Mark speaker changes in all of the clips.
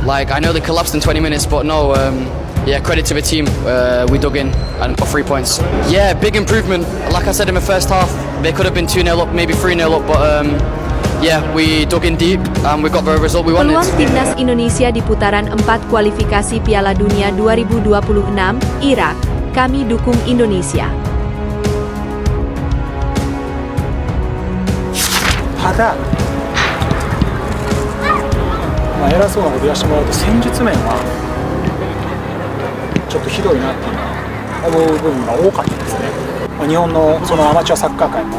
Speaker 1: Like, I know they collapsed in 20 minutes, but no, yeah, credit to the team. We dug in and got 3 points. Yeah, big improvement. Like I said in the first half, they could have been 2-0 up, maybe 3-0 up, but yeah, we dug in deep and we got the result we wanted.
Speaker 2: Peluang timnas Indonesia di putaran 4 kualifikasi Piala Dunia 2026, Irak, kami dukung Indonesia.
Speaker 3: ただ、偉そうなこと言わせてもらうと戦術面はちょっとひどいなっていうのは思う部分が多かったですね。日本のそのアマチュアサッカー界も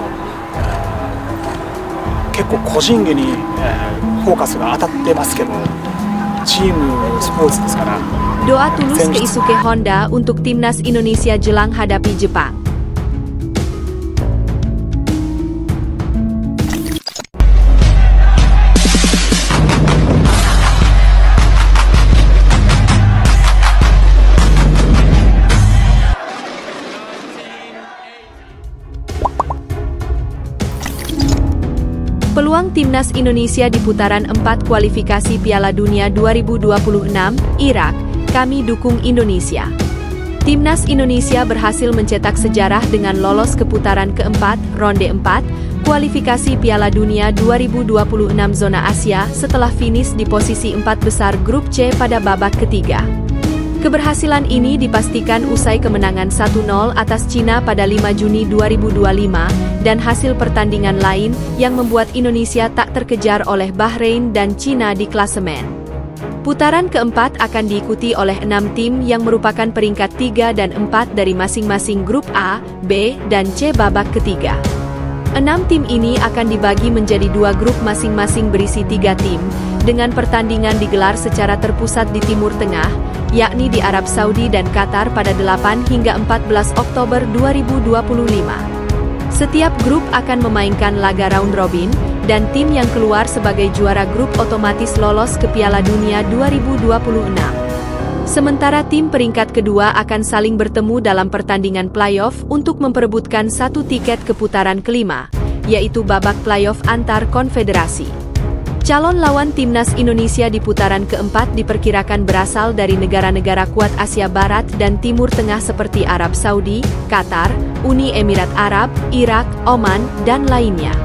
Speaker 3: 結構個人技にフォーカスが当たってますけど、チームスポーツですから。
Speaker 2: Doa tulus Keisuke Honda untuk timnas Indonesia jelang hadapi Jepang. Peluang timnas Indonesia di putaran 4 kualifikasi Piala Dunia 2026, Irak, kami dukung Indonesia. Timnas Indonesia berhasil mencetak sejarah dengan lolos ke putaran keempat, ronde 4, kualifikasi Piala Dunia 2026 zona Asia setelah finish di posisi 4 besar grup C pada babak ketiga. Keberhasilan ini dipastikan usai kemenangan 1-0 atas Cina pada 5 Juni 2025 dan hasil pertandingan lain yang membuat Indonesia tak terkejar oleh Bahrain dan Cina di klasemen. Putaran keempat akan diikuti oleh 6 tim yang merupakan peringkat 3 dan 4 dari masing-masing grup A, B, dan C babak ketiga. 6 tim ini akan dibagi menjadi 2 grup masing-masing berisi 3 tim, dengan pertandingan digelar secara terpusat di Timur Tengah, yakni di Arab Saudi dan Qatar pada 8 hingga 14 Oktober 2025. Setiap grup akan memainkan laga round robin, dan tim yang keluar sebagai juara grup otomatis lolos ke Piala Dunia 2026. Sementara tim peringkat kedua akan saling bertemu dalam pertandingan playoff untuk memperebutkan 1 tiket ke putaran kelima, yaitu babak playoff antar konfederasi. Calon lawan timnas Indonesia di putaran keempat diperkirakan berasal dari negara-negara kuat Asia Barat dan Timur Tengah seperti Arab Saudi, Qatar, Uni Emirat Arab, Irak, Oman, dan lainnya.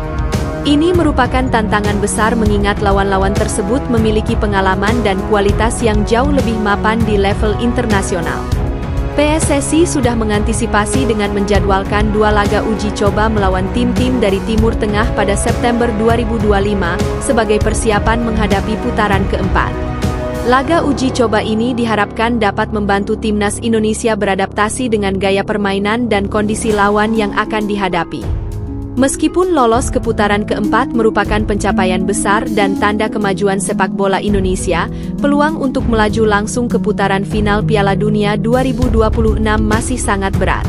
Speaker 2: Ini merupakan tantangan besar mengingat lawan-lawan tersebut memiliki pengalaman dan kualitas yang jauh lebih mapan di level internasional. PSSI sudah mengantisipasi dengan menjadwalkan 2 laga uji coba melawan tim-tim dari Timur Tengah pada September 2025 sebagai persiapan menghadapi putaran keempat. Laga uji coba ini diharapkan dapat membantu timnas Indonesia beradaptasi dengan gaya permainan dan kondisi lawan yang akan dihadapi. Meskipun lolos ke putaran keempat merupakan pencapaian besar dan tanda kemajuan sepak bola Indonesia, peluang untuk melaju langsung ke putaran final Piala Dunia 2026 masih sangat berat.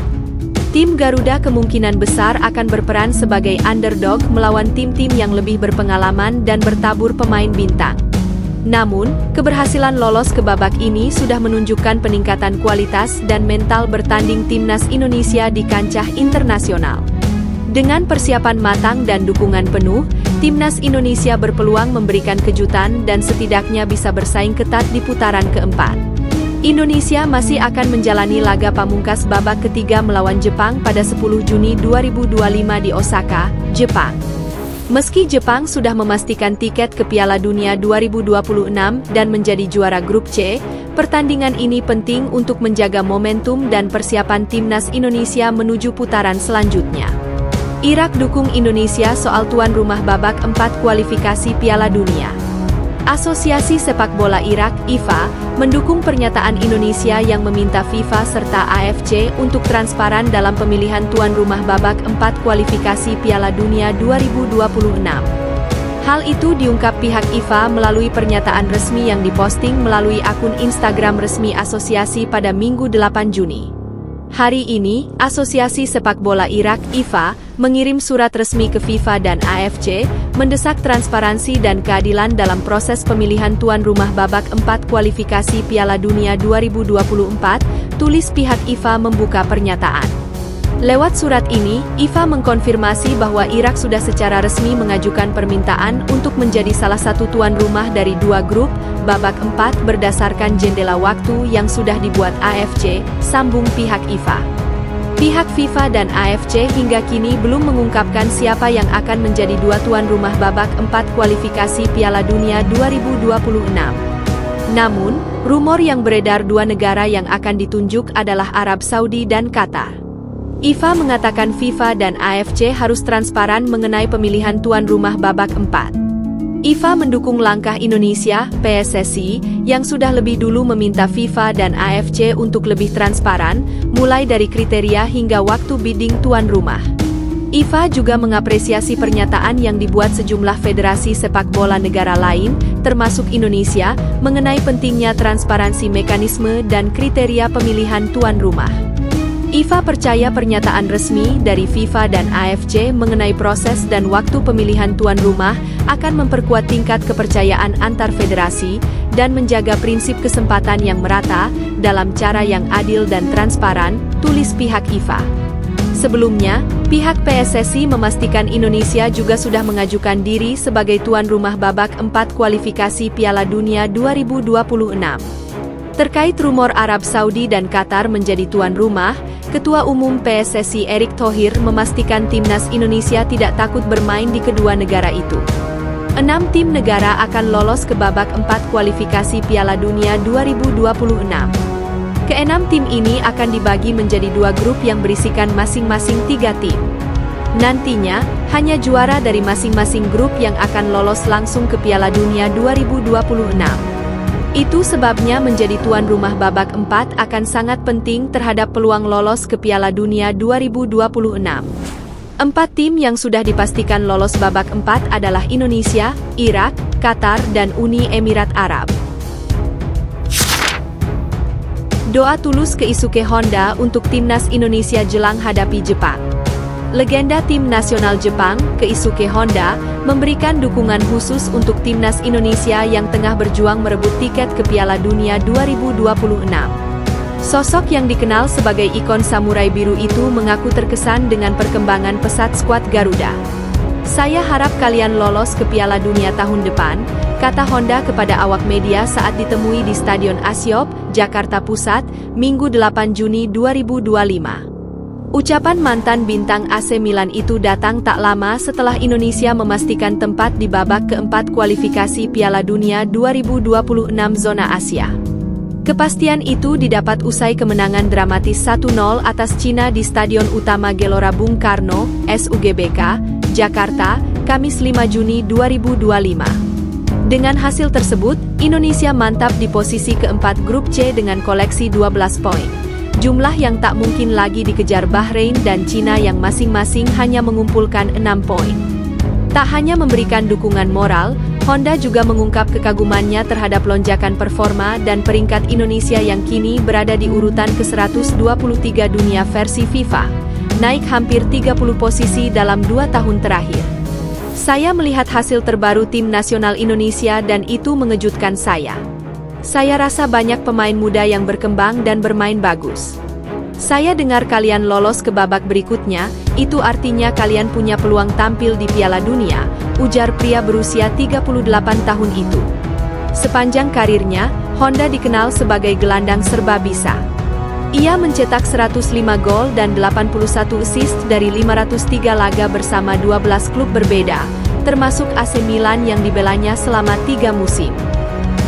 Speaker 2: Tim Garuda kemungkinan besar akan berperan sebagai underdog melawan tim-tim yang lebih berpengalaman dan bertabur pemain bintang. Namun, keberhasilan lolos ke babak ini sudah menunjukkan peningkatan kualitas dan mental bertanding timnas Indonesia di kancah internasional. Dengan persiapan matang dan dukungan penuh, timnas Indonesia berpeluang memberikan kejutan dan setidaknya bisa bersaing ketat di putaran keempat. Indonesia masih akan menjalani laga pamungkas babak ketiga melawan Jepang pada 10 Juni 2025 di Osaka, Jepang. Meski Jepang sudah memastikan tiket ke Piala Dunia 2026 dan menjadi juara grup C, pertandingan ini penting untuk menjaga momentum dan persiapan timnas Indonesia menuju putaran selanjutnya. Irak dukung Indonesia soal tuan rumah babak 4 kualifikasi Piala Dunia. Asosiasi Sepak Bola Irak, IFA, mendukung pernyataan Indonesia yang meminta FIFA serta AFC untuk transparan dalam pemilihan tuan rumah babak 4 kualifikasi Piala Dunia 2026. Hal itu diungkap pihak IFA melalui pernyataan resmi yang diposting melalui akun Instagram resmi asosiasi pada Minggu 8 Juni. Hari ini, Asosiasi Sepak Bola Irak, IFA, mengirim surat resmi ke FIFA dan AFC, mendesak transparansi dan keadilan dalam proses pemilihan tuan rumah babak 4 kualifikasi Piala Dunia 2024, tulis pihak IFA membuka pernyataan. Lewat surat ini, FIFA mengkonfirmasi bahwa Irak sudah secara resmi mengajukan permintaan untuk menjadi salah satu tuan rumah dari dua grup babak 4 berdasarkan jendela waktu yang sudah dibuat AFC, sambung pihak FIFA. Pihak FIFA dan AFC hingga kini belum mengungkapkan siapa yang akan menjadi dua tuan rumah babak 4 kualifikasi Piala Dunia 2026. Namun, rumor yang beredar dua negara yang akan ditunjuk adalah Arab Saudi dan Qatar. IFA mengatakan FIFA dan AFC harus transparan mengenai pemilihan tuan rumah babak 4. IFA mendukung langkah Indonesia, PSSI, yang sudah lebih dulu meminta FIFA dan AFC untuk lebih transparan, mulai dari kriteria hingga waktu bidding tuan rumah. IFA juga mengapresiasi pernyataan yang dibuat sejumlah federasi sepak bola negara lain, termasuk Indonesia, mengenai pentingnya transparansi mekanisme dan kriteria pemilihan tuan rumah. IFA percaya pernyataan resmi dari FIFA dan AFC mengenai proses dan waktu pemilihan tuan rumah akan memperkuat tingkat kepercayaan antar federasi dan menjaga prinsip kesempatan yang merata dalam cara yang adil dan transparan, tulis pihak IFA. Sebelumnya, pihak PSSI memastikan Indonesia juga sudah mengajukan diri sebagai tuan rumah babak 4 kualifikasi Piala Dunia 2026. Terkait rumor Arab Saudi dan Qatar menjadi tuan rumah, Ketua Umum PSSI Erick Thohir memastikan timnas Indonesia tidak takut bermain di kedua negara itu. 6 tim negara akan lolos ke babak 4 kualifikasi Piala Dunia 2026. Keenam tim ini akan dibagi menjadi dua grup yang berisikan masing-masing 3 tim. Nantinya, hanya juara dari masing-masing grup yang akan lolos langsung ke Piala Dunia 2026. Itu sebabnya menjadi tuan rumah babak 4 akan sangat penting terhadap peluang lolos ke Piala Dunia 2026. 4 tim yang sudah dipastikan lolos babak 4 adalah Indonesia, Irak, Qatar, dan Uni Emirat Arab. Doa tulus Keisuke Honda untuk timnas Indonesia jelang hadapi Jepang. Legenda tim nasional Jepang, Keisuke Honda, memberikan dukungan khusus untuk timnas Indonesia yang tengah berjuang merebut tiket ke Piala Dunia 2026. Sosok yang dikenal sebagai ikon samurai biru itu mengaku terkesan dengan perkembangan pesat skuad Garuda. "Saya harap kalian lolos ke Piala Dunia tahun depan," kata Honda kepada awak media saat ditemui di Stadion Asiop, Jakarta Pusat, Minggu 8 Juni 2025. Ucapan mantan bintang AC Milan itu datang tak lama setelah Indonesia memastikan tempat di babak keempat kualifikasi Piala Dunia 2026 zona Asia. Kepastian itu didapat usai kemenangan dramatis 1-0 atas Cina di Stadion Utama Gelora Bung Karno, SUGBK, Jakarta, Kamis 5 Juni 2025. Dengan hasil tersebut, Indonesia mantap di posisi keempat grup C dengan koleksi 12 poin. Jumlah yang tak mungkin lagi dikejar Bahrain dan Cina yang masing-masing hanya mengumpulkan 6 poin. Tak hanya memberikan dukungan moral, Honda juga mengungkap kekagumannya terhadap lonjakan performa dan peringkat Indonesia yang kini berada di urutan ke-123 dunia versi FIFA, naik hampir 30 posisi dalam 2 tahun terakhir. "Saya melihat hasil terbaru tim nasional Indonesia dan itu mengejutkan saya. Saya rasa banyak pemain muda yang berkembang dan bermain bagus. Saya dengar kalian lolos ke babak berikutnya, itu artinya kalian punya peluang tampil di Piala Dunia," ujar pria berusia 38 tahun itu. Sepanjang karirnya, Honda dikenal sebagai gelandang serba bisa. Ia mencetak 105 gol dan 81 assist dari 503 laga bersama 12 klub berbeda, termasuk AC Milan yang dibelanya selama 3 musim.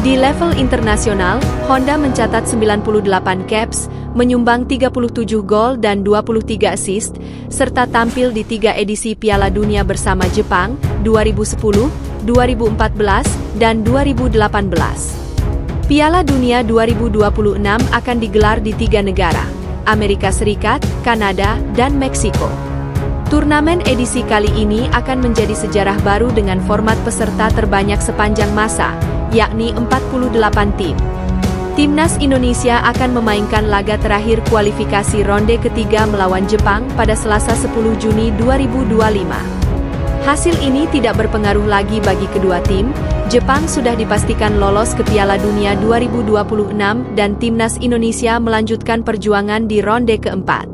Speaker 2: Di level internasional, Honda mencatat 98 caps, menyumbang 37 gol dan 23 assist, serta tampil di 3 edisi Piala Dunia bersama Jepang, 2010, 2014, dan 2018. Piala Dunia 2026 akan digelar di 3 negara, Amerika Serikat, Kanada, dan Meksiko. Turnamen edisi kali ini akan menjadi sejarah baru dengan format peserta terbanyak sepanjang masa, yakni 48 tim. Timnas Indonesia akan memainkan laga terakhir kualifikasi ronde ketiga melawan Jepang pada Selasa 10 Juni 2025. Hasil ini tidak berpengaruh lagi bagi kedua tim. Jepang sudah dipastikan lolos ke Piala Dunia 2026 dan Timnas Indonesia melanjutkan perjuangan di ronde keempat.